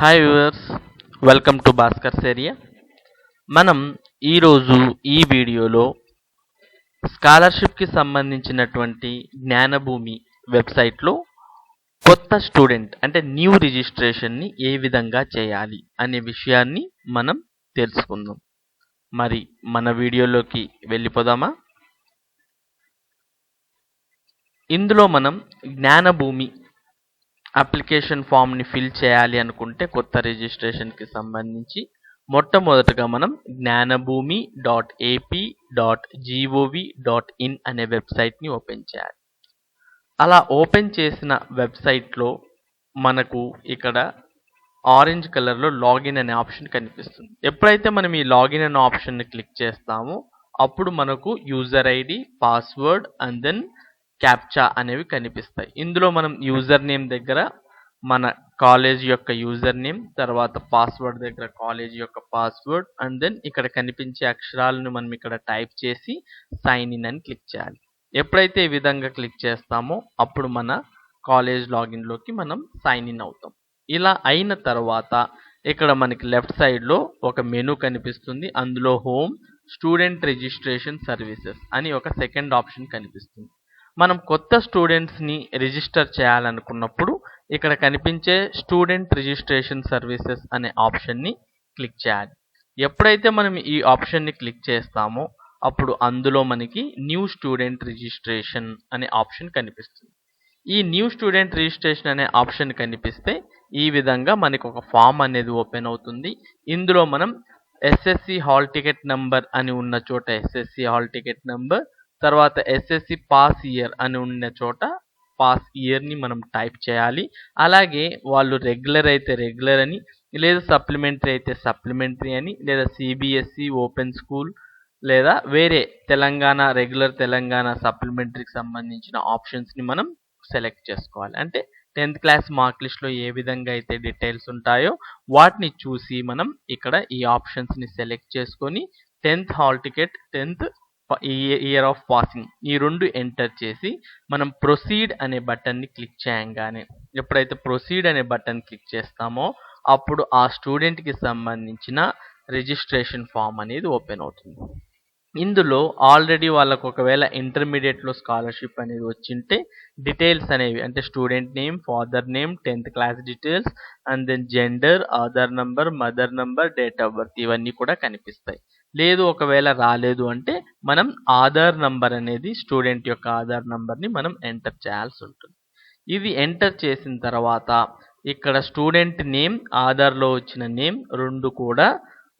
Hi viewers, welcome to Bhaskar's area. మనం ఈరోజు ఈ వీడియోలో స్కాలర్షిప్కి సంబంధించినటువంటి జ్ఞానభూమి వెబ్సైట్లో కొత్త స్టూడెంట్ అంటే న్యూ రిజిస్ట్రేషన్ని ఏ విధంగా చేయాలి అనే విషయాన్ని మనం తెలుసుకుందాం. మరి మన వీడియోలోకి వెళ్ళిపోదామా? ఇందులో మనం జ్ఞానభూమి అప్లికేషన్ ఫామ్ని ఫిల్ చేయాలి అనుకుంటే కొత్త రిజిస్ట్రేషన్కి సంబంధించి మొట్టమొదటగా మనం jnanabhumi.ap.gov.in అనే వెబ్సైట్ని ఓపెన్ చేయాలి. అలా ఓపెన్ చేసిన వెబ్సైట్లో మనకు ఇక్కడ ఆరెంజ్ కలర్లో లాగిన్ అనే ఆప్షన్ కనిపిస్తుంది. ఎప్పుడైతే మనం ఈ లాగిన్ అనే ఆప్షన్ని క్లిక్ చేస్తామో అప్పుడు మనకు user ID, password and then captcha అనేవి కనిపిస్తాయి. ఇందులో మనం యూజర్ నేమ్ దగ్గర మన కాలేజ్ యొక్క యూజర్ నేమ్, తర్వాత పాస్వర్డ్ దగ్గర కాలేజ్ యొక్క పాస్వర్డ్ అండ్ దెన్ ఇక్కడ కనిపించే అక్షరాలను మనం ఇక్కడ టైప్ చేసి సైన్ ఇన్ అని క్లిక్ చేయాలి. ఎప్పుడైతే ఈ విధంగా క్లిక్ చేస్తామో అప్పుడు మన కాలేజ్ లాగిన్లోకి మనం సైన్ ఇన్ అవుతాం. ఇలా అయిన తర్వాత ఇక్కడ మనకి లెఫ్ట్ సైడ్లో ఒక మెనూ కనిపిస్తుంది. అందులో హోమ్, స్టూడెంట్ రిజిస్ట్రేషన్ సర్వీసెస్ అని ఒక సెకండ్ ఆప్షన్ కనిపిస్తుంది. మనం కొత్త స్టూడెంట్స్ని రిజిస్టర్ చేయాలనుకున్నప్పుడు ఇక్కడ కనిపించే స్టూడెంట్ రిజిస్ట్రేషన్ సర్వీసెస్ అనే ఆప్షన్ని క్లిక్ చేయాలి. ఎప్పుడైతే మనం ఈ ఆప్షన్ని క్లిక్ చేస్తామో అప్పుడు అందులో మనకి న్యూ స్టూడెంట్ రిజిస్ట్రేషన్ అనే ఆప్షన్ కనిపిస్తుంది. ఈ న్యూ స్టూడెంట్ రిజిస్ట్రేషన్ అనే ఆప్షన్ కనిపిస్తే ఈ విధంగా మనకి ఒక ఫామ్ అనేది ఓపెన్ అవుతుంది. ఇందులో మనం ఎస్ఎస్సి హాల్ టికెట్ నంబర్ అని ఉన్న చోట ఎస్ఎస్సి హాల్ టికెట్ నంబర్, తర్వాత ఎస్ఎస్సి పాస్ ఇయర్ అని ఉన్న చోట పాస్ ఇయర్ని మనం టైప్ చేయాలి. అలాగే వాళ్ళు రెగ్యులర్ అయితే రెగ్యులర్ అని, లేదా సప్లిమెంటరీ అయితే సప్లిమెంటరీ అని, లేదా సిబిఎస్ఈ ఓపెన్ స్కూల్ లేదా వేరే తెలంగాణ రెగ్యులర్, తెలంగాణ సప్లిమెంటరీకి సంబంధించిన ఆప్షన్స్ని మనం సెలెక్ట్ చేసుకోవాలి. అంటే 10th క్లాస్ మార్క్ లిస్ట్లో ఏ విధంగా అయితే డీటెయిల్స్ ఉంటాయో వాటిని చూసి మనం ఇక్కడ ఈ ఆప్షన్స్ని సెలెక్ట్ చేసుకొని 10th hall ticket, 10th year of passing ఈ రెండు ఎంటర్ చేసి మనం ప్రొసీడ్ అనే బటన్ని క్లిక్ చేయంగానే ఎప్పుడైతే ప్రొసీడ్ అనే బటన్ క్లిక్ చేస్తామో అప్పుడు ఆ స్టూడెంట్కి సంబంధించిన రిజిస్ట్రేషన్ ఫామ్ అనేది ఓపెన్ అవుతుంది. ఇందులో ఆల్రెడీ వాళ్ళకు ఒకవేళ ఇంటర్మీడియట్లో స్కాలర్షిప్ అనేది వచ్చింటే డీటెయిల్స్ అనేవి అంటే student name, father name, 10th class details and then gender, Aadhaar number, mother number, date of birth ఇవన్నీ కూడా కనిపిస్తాయి. లేదు ఒకవేళ రాలేదు అంటే మనం ఆధార్ నంబర్ అనేది స్టూడెంట్ యొక్క ఆధార్ నంబర్ని మనం ఎంటర్ చేయాల్సి ఉంటుంది. ఇది ఎంటర్ చేసిన తర్వాత ఇక్కడ స్టూడెంట్ నేమ్, ఆధార్లో వచ్చిన నేమ్ రెండు కూడా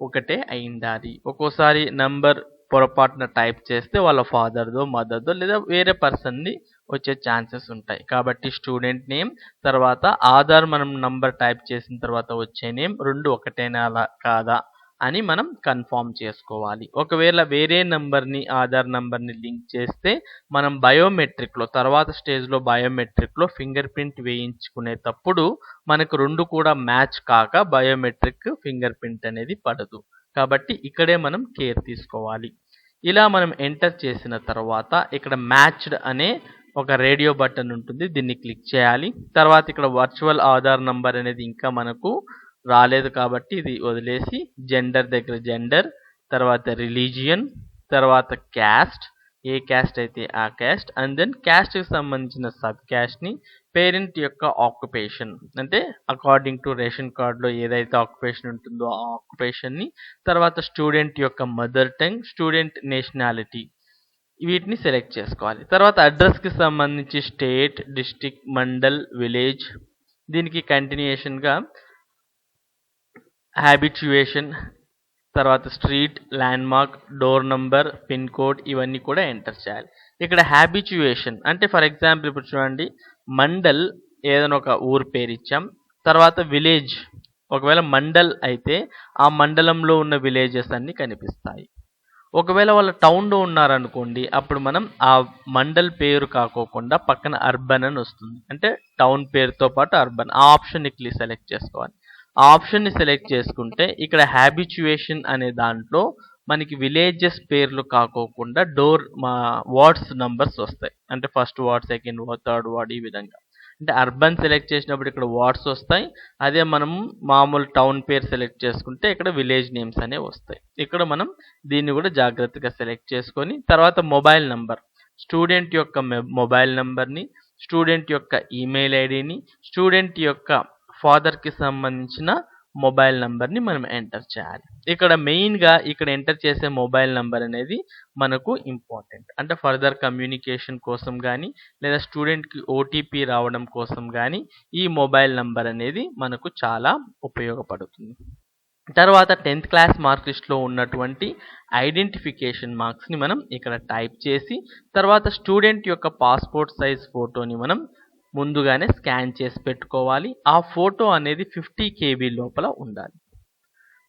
ఒకటే అయి ఉండాలి. ఒక్కోసారి నంబర్ పొరపాటున టైప్ చేస్తే వాళ్ళ ఫాదర్దో, మదర్దో లేదా వేరే పర్సన్ని వచ్చే ఛాన్సెస్ ఉంటాయి. కాబట్టి స్టూడెంట్ నేమ్ తర్వాత ఆధార్ మనం నంబర్ టైప్ చేసిన తర్వాత వచ్చే నేమ్ రెండు ఒకటేనా కాదా అని మనం కన్ఫర్మ్ చేసుకోవాలి. ఒకవేళ వేరే నంబర్ని ఆధార్ నంబర్ని లింక్ చేస్తే మనం బయోమెట్రిక్లో తర్వాత స్టేజ్లో బయోమెట్రిక్లో ఫింగర్ ప్రింట్ వేయించుకునేటప్పుడు మనకు రెండు కూడా మ్యాచ్ కాక బయోమెట్రిక్ ఫింగర్ ప్రింట్ అనేది పడదు. కాబట్టి ఇక్కడే మనం కేర్ తీసుకోవాలి. ఇలా మనం ఎంటర్ చేసిన తర్వాత ఇక్కడ మ్యాచ్డ్ అనే ఒక రేడియో బటన్ ఉంటుంది, దీన్ని క్లిక్ చేయాలి. తర్వాత ఇక్కడ వర్చువల్ ఆధార్ నంబర్ అనేది ఇంకా మనకు రాలేదు కాబట్టి ఇది వదిలేసి జెండర్ దగ్గర జెండర్, తర్వాత రిలీజియన్, తర్వాత క్యాస్ట్, ఏ క్యాస్ట్ అయితే ఆ క్యాస్ట్ అండ్ దెన్ క్యాస్ట్కి సంబంధించిన సబ్ క్యాస్ట్ని, పేరెంట్ యొక్క ఆక్యుపేషన్ అంటే అకార్డింగ్ టు రేషన్ కార్డులో ఏదైతే ఆక్యుపేషన్ ఉంటుందో ఆ ఆక్యుపేషన్ని, తర్వాత స్టూడెంట్ యొక్క మదర్ టంగ్, స్టూడెంట్ నేషనాలిటీ వీటిని సెలెక్ట్ చేసుకోవాలి. తర్వాత అడ్రస్కి సంబంధించి స్టేట్, డిస్ట్రిక్ట్, మండల్, విలేజ్, దీనికి కంటిన్యూషన్గా హ్యాబిచ్యుయేషన్, తర్వాత street, landmark, door number, pin code ఇవన్నీ కూడా ఎంటర్ చేయాలి. ఇక్కడ హ్యాబిచ్యుయేషన్ అంటే ఫర్ ఎగ్జాంపుల్ ఇప్పుడు చూడండి, మండల్ ఏదైనా ఒక ఊరు పేరు ఇచ్చాం, తర్వాత విలేజ్ ఒకవేళ మండల్ అయితే ఆ మండలంలో ఉన్న విలేజెస్ అన్నీ కనిపిస్తాయి. ఒకవేళ వాళ్ళ టౌన్లో ఉన్నారనుకోండి అప్పుడు మనం ఆ మండల్ పేరు కాకోకుండా పక్కన అర్బన్ అని వస్తుంది, అంటే టౌన్ పేరుతో పాటు అర్బన్ ఆ ఆప్షన్ని సెలెక్ట్ చేసుకోవాలి. ఆ ఆప్షన్ని సెలెక్ట్ చేసుకుంటే ఇక్కడ హ్యాబిచ్యుయేషన్ అనే దాంట్లో మనకి విలేజెస్ పేర్లు కాకోకుండా వార్డ్స్ నంబర్స్ వస్తాయి, అంటే first ward, second ward, third ward ఈ విధంగా. అంటే అర్బన్ సెలెక్ట్ చేసినప్పుడు ఇక్కడ వార్డ్స్ వస్తాయి. అదే మనం మామూలు టౌన్ పేరు సెలెక్ట్ చేసుకుంటే ఇక్కడ విలేజ్ నేమ్స్ అనేవి వస్తాయి. ఇక్కడ మనం దీన్ని కూడా జాగ్రత్తగా సెలెక్ట్ చేసుకొని తర్వాత మొబైల్ నంబర్, స్టూడెంట్ యొక్క మొబైల్ నంబర్ని, స్టూడెంట్ యొక్క ఈమెయిల్ ఐడిని, స్టూడెంట్ యొక్క ఫాదర్కి సంబంధించిన మొబైల్ నంబర్ని మనం ఎంటర్ చేయాలి. ఇక్కడ మెయిన్గా ఇక్కడ ఎంటర్ చేసే మొబైల్ నంబర్ అనేది మనకు ఇంపార్టెంట్. అంటే ఫర్దర్ కమ్యూనికేషన్ కోసం కానీ లేదా స్టూడెంట్కి ఓటీపీ రావడం కోసం కానీ ఈ మొబైల్ నంబర్ అనేది మనకు చాలా ఉపయోగపడుతుంది. తర్వాత 10th క్లాస్ మార్క్ లిస్ట్లో ఉన్నటువంటి ఐడెంటిఫికేషన్ మార్క్స్ని మనం ఇక్కడ టైప్ చేసి తర్వాత స్టూడెంట్ యొక్క పాస్పోర్ట్ సైజ్ ఫోటోని మనం ముందుగానే స్కాన్ చేసి పెట్టుకోవాలి. ఆ ఫోటో అనేది 50 KB లోపల ఉండాలి.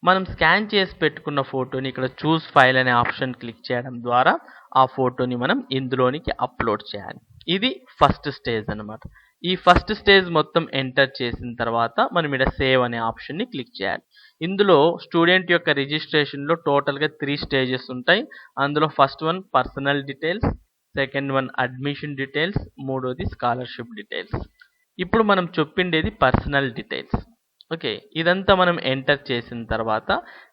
మనం స్కాన్ చేసి పెట్టుకున్న ఫోటోని ఇక్కడ చూస్ ఫైల్ అనే ఆప్షన్ క్లిక్ చేయడం ద్వారా ఆ ఫోటోని మనం ఇందులోనికి అప్లోడ్ చేయాలి. ఇది ఫస్ట్ స్టేజ్ అన్నమాట. ఈ ఫస్ట్ స్టేజ్ మొత్తం ఎంటర్ చేసిన తర్వాత మనం ఇక్కడ సేవ్ అనే ఆప్షన్ని క్లిక్ చేయాలి. ఇందులో స్టూడెంట్ యొక్క రిజిస్ట్రేషన్లో టోటల్గా 3 స్టేజెస్ ఉంటాయి. అందులో first one personal details, second one admission details, మూడోది స్కాలర్షిప్ డీటెయిల్స్. ఇప్పుడు మనం చెప్పిండేది పర్సనల్ డీటెయిల్స్. ఓకే, ఇదంతా మనం ఎంటర్ చేసిన తర్వాత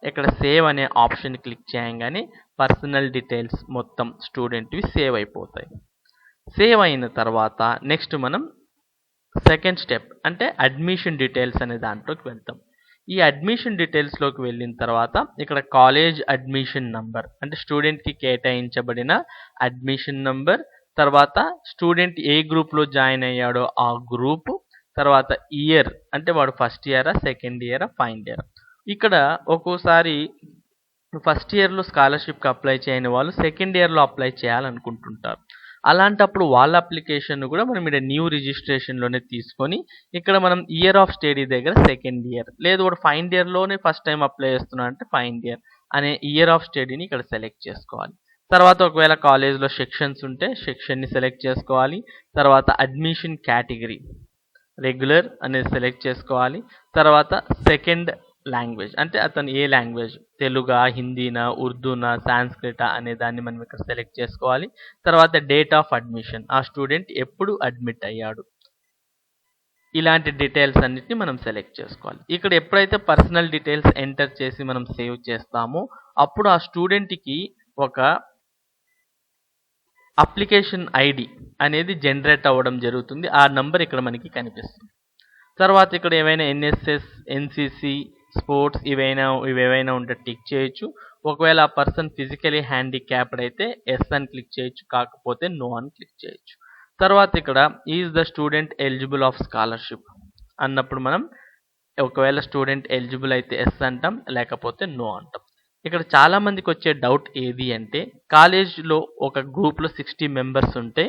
ఇక్కడ సేవ్ అనే ఆప్షన్ క్లిక్ చేయగానే పర్సనల్ డీటెయిల్స్ మొత్తం స్టూడెంట్వి సేవ్ అయిపోతాయి. సేవ్ అయిన తర్వాత నెక్స్ట్ మనం సెకండ్ స్టెప్ అంటే అడ్మిషన్ డీటెయిల్స్ అనే దాంట్లోకి వెళ్తాం. ఈ అడ్మిషన్ డీటెయిల్స్లోకి వెళ్ళిన తర్వాత ఇక్కడ కాలేజ్ అడ్మిషన్ నంబర్ అంటే స్టూడెంట్కి కేటాయించబడిన అడ్మిషన్ నంబర్, తర్వాత స్టూడెంట్ ఏ గ్రూప్లో జాయిన్ అయ్యాడో ఆ గ్రూపు, తర్వాత ఇయర్ అంటే వాడు ఫస్ట్ ఇయరా సెకండ్ ఇయరా ఫైనల్ ఇయర్. ఇక్కడ ఒక్కోసారి ఫస్ట్ ఇయర్లో స్కాలర్షిప్కి అప్లై చేయని వాళ్ళు సెకండ్ ఇయర్లో అప్లై చేయాలనుకుంటుంటారు. అలాంటప్పుడు వాళ్ళ అప్లికేషన్ కూడా మనం ఇక్కడ న్యూ రిజిస్ట్రేషన్లోనే తీసుకొని ఇక్కడ మనం ఇయర్ ఆఫ్ స్టడీ దగ్గర సెకండ్ ఇయర్, లేదు వాడు ఫైనల్ ఇయర్లోనే ఫస్ట్ టైం అప్లై చేస్తున్నా అంటే ఫైనల్ ఇయర్ అనే ఇయర్ ఆఫ్ స్టడీని ఇక్కడ సెలెక్ట్ చేసుకోవాలి. తర్వాత ఒకవేళ కాలేజ్లో సెక్షన్స్ ఉంటే సెక్షన్ని సెలెక్ట్ చేసుకోవాలి. తర్వాత అడ్మిషన్ కేటగిరీ రెగ్యులర్ అనేది సెలెక్ట్ చేసుకోవాలి. తర్వాత సెకండ్ లాంగ్వేజ్ అంటే అతను ఏ లాంగ్వేజ్, తెలుగా, హిందీనా, ఉర్దూనా, సాంస్క్రిటా అనే దాన్ని మనం ఇక్కడ సెలెక్ట్ చేసుకోవాలి. తర్వాత డేట్ ఆఫ్ అడ్మిషన్, ఆ స్టూడెంట్ ఎప్పుడు అడ్మిట్ అయ్యాడు, ఇలాంటి డీటెయిల్స్ అన్నిటిని మనం సెలెక్ట్ చేసుకోవాలి. ఇక్కడ ఎప్పుడైతే పర్సనల్ డీటెయిల్స్ ఎంటర్ చేసి మనం సేవ్ చేస్తామో అప్పుడు ఆ స్టూడెంట్కి ఒక అప్లికేషన్ ఐడి అనేది జనరేట్ అవ్వడం జరుగుతుంది. ఆ నంబర్ ఇక్కడ మనకి కనిపిస్తుంది. తర్వాత ఇక్కడ ఏవైనా ఎన్ఎస్ఎస్, ఎన్సిసి, స్పోర్ట్స్ ఇవేవైనా ఉంటే టిక్ చేయొచ్చు. ఒకవేళ ఆ పర్సన్ ఫిజికలీ హ్యాండిక్యాప్డ్ అయితే ఎస్ అని క్లిక్ చేయొచ్చు, కాకపోతే నో అని క్లిక్ చేయొచ్చు. తర్వాత ఇక్కడ is the student eligible of scholarship అన్నప్పుడు మనం ఒకవేళ స్టూడెంట్ ఎలిజిబుల్ అయితే ఎస్ అంటాం, లేకపోతే నో అంటాం. ఇక్కడ చాలా మందికి వచ్చే డౌట్ ఏది అంటే కాలేజ్లో ఒక గ్రూప్లో 60 మెంబర్స్ ఉంటే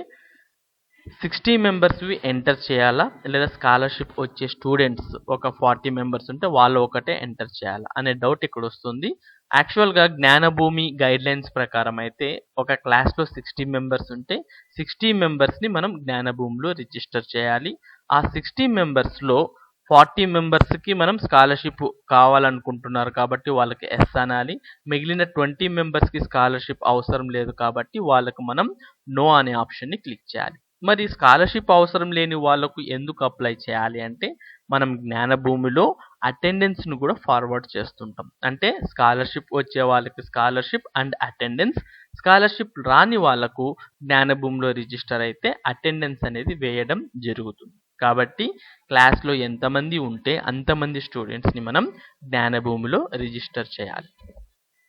60 మెంబర్స్వి ఎంటర్ చేయాలా, లేదా స్కాలర్షిప్ వచ్చే స్టూడెంట్స్ ఒక 40 మెంబర్స్ ఉంటే వాళ్ళు ఒకటే ఎంటర్ చేయాలా అనే డౌట్ ఇక్కడ వస్తుంది. యాక్చువల్గా జ్ఞానభూమి గైడ్లైన్స్ ప్రకారం అయితే ఒక క్లాస్లో 60 మెంబర్స్ ఉంటే 60 మెంబర్స్ని మనం జ్ఞానభూమిలో రిజిస్టర్ చేయాలి. ఆ 60 మెంబర్స్లో 40 మెంబర్స్కి మనం స్కాలర్షిప్ కావాలనుకుంటున్నారు కాబట్టి వాళ్ళకి ఎస్ అనాలి. మిగిలిన 20 మెంబర్స్కి స్కాలర్షిప్ అవసరం లేదు కాబట్టి వాళ్ళకు మనం నో అనే ఆప్షన్ని క్లిక్ చేయాలి. మరి స్కాలర్షిప్ అవసరం లేని వాళ్ళకు ఎందుకు అప్లై చేయాలి అంటే మనం జ్ఞానభూమిలో అటెండెన్స్ను కూడా ఫార్వర్డ్ చేస్తుంటాం. అంటే స్కాలర్షిప్ వచ్చే వాళ్ళకి స్కాలర్షిప్ అండ్ అటెండెన్స్, స్కాలర్షిప్ రాని వాళ్ళకు జ్ఞానభూమిలో రిజిస్టర్ అయితే అటెండెన్స్ అనేది వేయడం జరుగుతుంది. కాబట్టి క్లాస్లో ఎంతమంది ఉంటే అంతమంది స్టూడెంట్స్ని మనం జ్ఞానభూమిలో రిజిస్టర్ చేయాలి.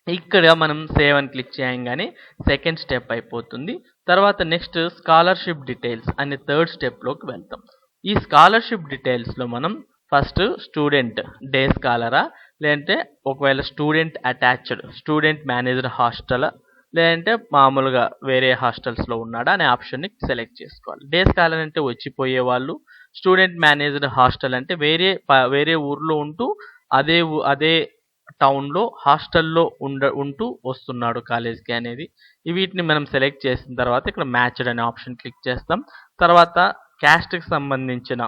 ఇక్కడ మనం సేవ్ అని క్లిక్ చేయగానే సెకండ్ స్టెప్ అయిపోతుంది. తర్వాత నెక్స్ట్ స్కాలర్షిప్ డీటెయిల్స్ అనే థర్డ్ స్టెప్లోకి వెళ్తాం. ఈ స్కాలర్షిప్ డీటెయిల్స్లో మనం ఫస్ట్ స్టూడెంట్ డే స్కాలరా, లేదంటే ఒకవేళ student attached student managed hostel, లేదంటే మామూలుగా వేరే హాస్టల్స్లో ఉన్నాడా అనే ఆప్షన్ని సెలెక్ట్ చేసుకోవాలి. డే స్కాలర్ అంటే వచ్చిపోయే వాళ్ళు, స్టూడెంట్ మేనేజ్డ్ హాస్టల్ అంటే వేరే ఊర్లో ఉంటూ అదే టౌన్లో హాస్టల్లో ఉంటూ వస్తున్నాడు కాలేజ్కి అనేది. వీటిని మనం సెలెక్ట్ చేసిన తర్వాత ఇక్కడ మ్యాచ్డ్ అనే ఆప్షన్ క్లిక్ చేస్తాం. తర్వాత క్యాస్ట్కి సంబంధించిన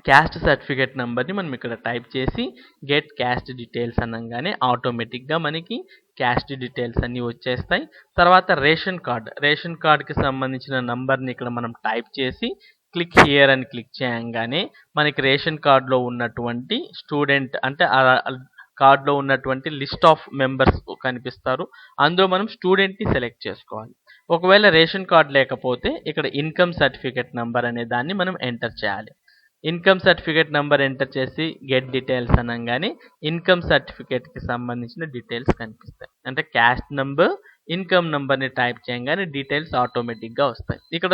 క్యాస్ట్ సర్టిఫికేట్ నెంబర్ని మనం ఇక్కడ టైప్ చేసి గెట్ క్యాస్ట్ డీటెయిల్స్ అనగానే ఆటోమేటిక్గా మనకి క్యాస్ట్ డీటెయిల్స్ అన్నీ వచ్చేస్తాయి. తర్వాత రేషన్ కార్డ్కి సంబంధించిన నంబర్ని ఇక్కడ మనం టైప్ చేసి క్లిక్ హియర్ అని క్లిక్ చేయంగానే మనకి రేషన్ కార్డులో ఉన్నటువంటి స్టూడెంట్ అంటే కార్డులో ఉన్నటువంటి లిస్ట్ ఆఫ్ మెంబర్స్ కనిపిస్తారు. అందులో మనం స్టూడెంట్ని సెలెక్ట్ చేసుకోవాలి. ఒకవేళ రేషన్ కార్డు లేకపోతే ఇక్కడ ఇన్కమ్ సర్టిఫికేట్ నంబర్ అనే దాన్ని మనం ఎంటర్ చేయాలి. ఇన్కమ్ సర్టిఫికేట్ నంబర్ ఎంటర్ చేసి గెట్ డీటెయిల్స్ అనగానే ఇన్కమ్ సర్టిఫికేట్కి సంబంధించిన డీటెయిల్స్ కనిపిస్తాయి. అంటే క్యాస్ట్ నంబర్, ఇన్కమ్ నంబర్ని టైప్ చేయగానే డీటెయిల్స్ ఆటోమేటిక్గా వస్తాయి. ఇక్కడ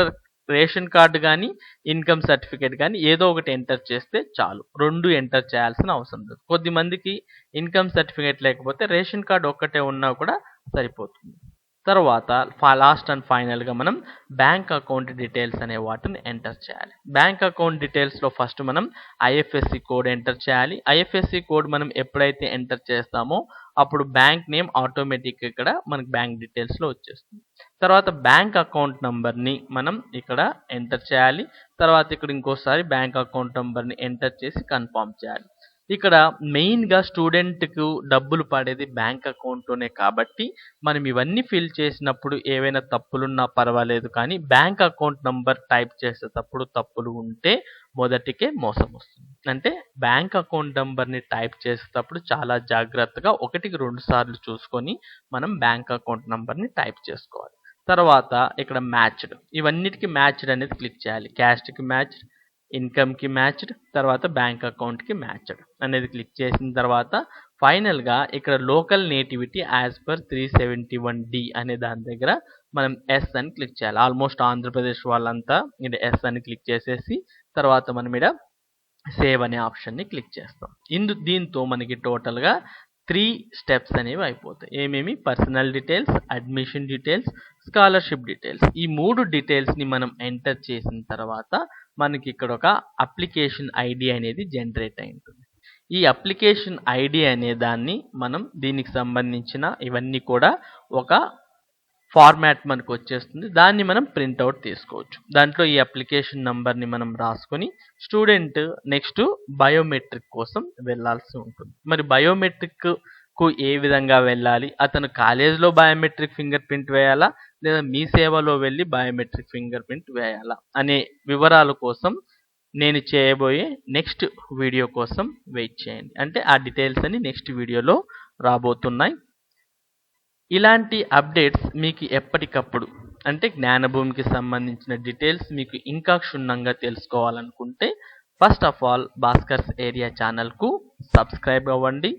రేషన్ కార్డు కానీ ఇన్కమ్ సర్టిఫికేట్ కానీ ఏదో ఒకటి ఎంటర్ చేస్తే చాలు. రెండు ఎంటర్ చేయాల్సిన అవసరం లేదు. కొద్దిమందికి ఇన్కమ్ సర్టిఫికేట్ లేకపోతే రేషన్ కార్డు ఒక్కటే ఉన్నా కూడా సరిపోతుంది. తర్వాత లాస్ట్ అండ్ ఫైనల్గా మనం బ్యాంక్ అకౌంట్ డీటెయిల్స్ అనే వాటిని ఎంటర్ చేయాలి. బ్యాంక్ అకౌంట్ డీటెయిల్స్లో ఫస్ట్ మనం ఐఎఫ్ఎస్సి కోడ్ ఎంటర్ చేయాలి. ఐఎఫ్ఎస్సి కోడ్ మనం ఎప్పుడైతే ఎంటర్ చేస్తామో అప్పుడు బ్యాంక్ నేమ్ ఆటోమేటిక్గా ఇక్కడ మనకి బ్యాంక్ డీటెయిల్స్లో వచ్చేస్తుంది. తర్వాత బ్యాంక్ అకౌంట్ నంబర్ని మనం ఇక్కడ ఎంటర్ చేయాలి. తర్వాత ఇక్కడ ఇంకోసారి బ్యాంక్ అకౌంట్ నంబర్ని ఎంటర్ చేసి కన్ఫర్మ్ చేయాలి. ఇక్కడ మెయిన్గా స్టూడెంట్కు డబ్బులు పడేది బ్యాంక్ అకౌంట్లోనే కాబట్టి మనం ఇవన్నీ ఫిల్ చేసినప్పుడు ఏవైనా తప్పులున్నా పర్వాలేదు, కానీ బ్యాంక్ అకౌంట్ నంబర్ టైప్ చేసేటప్పుడు తప్పులు ఉంటే మొదటికే మోసం వస్తుంది. అంటే బ్యాంక్ అకౌంట్ నంబర్ని టైప్ చేసేటప్పుడు చాలా జాగ్రత్తగా 1-2 సార్లు చూసుకొని మనం బ్యాంక్ అకౌంట్ నంబర్ని టైప్ చేసుకోవాలి. తర్వాత ఇక్కడ మ్యాచ్డ్, ఇవన్నిటికీ మ్యాచ్డ్ అనేది క్లిక్ చేయాలి. క్యాస్ట్కి మ్యాచ్డ్, ఇన్కమ్కి మ్యాచ్డ్, తర్వాత బ్యాంక్ అకౌంట్కి మ్యాచ్డ్ అనేది క్లిక్ చేసిన తర్వాత ఫైనల్గా ఇక్కడ local nativity as per 371D అనే దాని దగ్గర మనం ఎస్ అని క్లిక్ చేయాలి. ఆల్మోస్ట్ ఆంధ్రప్రదేశ్ వాళ్ళంతా ఇక్కడ ఎస్ అని క్లిక్ చేసేసి తర్వాత మనం ఇక్కడ సేవ్ అనే ఆప్షన్ని క్లిక్ చేస్తాం. దీంతో మనకి టోటల్గా 3 స్టెప్స్ అనేవి అయిపోతాయి. ఏమేమి? Personal details, admission details, scholarship details. ఈ 3 డీటెయిల్స్ని మనం ఎంటర్ చేసిన తర్వాత మనకి ఇక్కడ ఒక అప్లికేషన్ ఐడి అనేది జనరేట్ అయి ఉంటుంది. ఈ అప్లికేషన్ ఐడి అనే దాన్ని మనం దీనికి సంబంధించిన ఇవన్నీ కూడా ఒక ఫార్మాట్ మనకు వచ్చేస్తుంది. దాన్ని మనం ప్రింట్అవుట్ తీసుకోవచ్చు. దాంట్లో ఈ అప్లికేషన్ నంబర్ని మనం రాసుకొని స్టూడెంట్ నెక్స్ట్ బయోమెట్రిక్ కోసం వెళ్ళాల్సి ఉంటుంది. మరి బయోమెట్రిక్కు ఏ విధంగా వెళ్ళాలి? అతను కాలేజ్లో బయోమెట్రిక్ ఫింగర్ ప్రింట్ వేయాలా, లేదా మీ సేవలో వెళ్ళి బయోమెట్రిక్ ఫింగర్ ప్రింట్ వేయాలా అనే వివరాల కోసం నేను చేయబోయే నెక్స్ట్ వీడియో కోసం వెయిట్ చేయండి. అంటే ఆ డీటెయిల్స్ అని నెక్స్ట్ వీడియోలో రాబోతున్నాయి. ఇలాంటి అప్డేట్స్ మీకు ఎప్పటికప్పుడు అంటే జ్ఞానభూమికి సంబంధించిన డీటెయిల్స్ మీకు ఇంకా క్షుణ్ణంగా తెలుసుకోవాలనుకుంటే first of all Bhaskar's area ఛానల్కు సబ్స్క్రైబ్ అవ్వండి.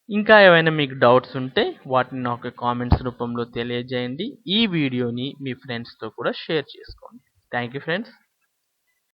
ఇంకా ఏమైనా మీకు డౌట్స్ ఉంటే వాటిని నాకు కామెంట్స్ రూపంలో తెలియజేయండి. ఈ వీడియోని మీ ఫ్రెండ్స్తో కూడా షేర్ చేసుకోండి. Thank you friends.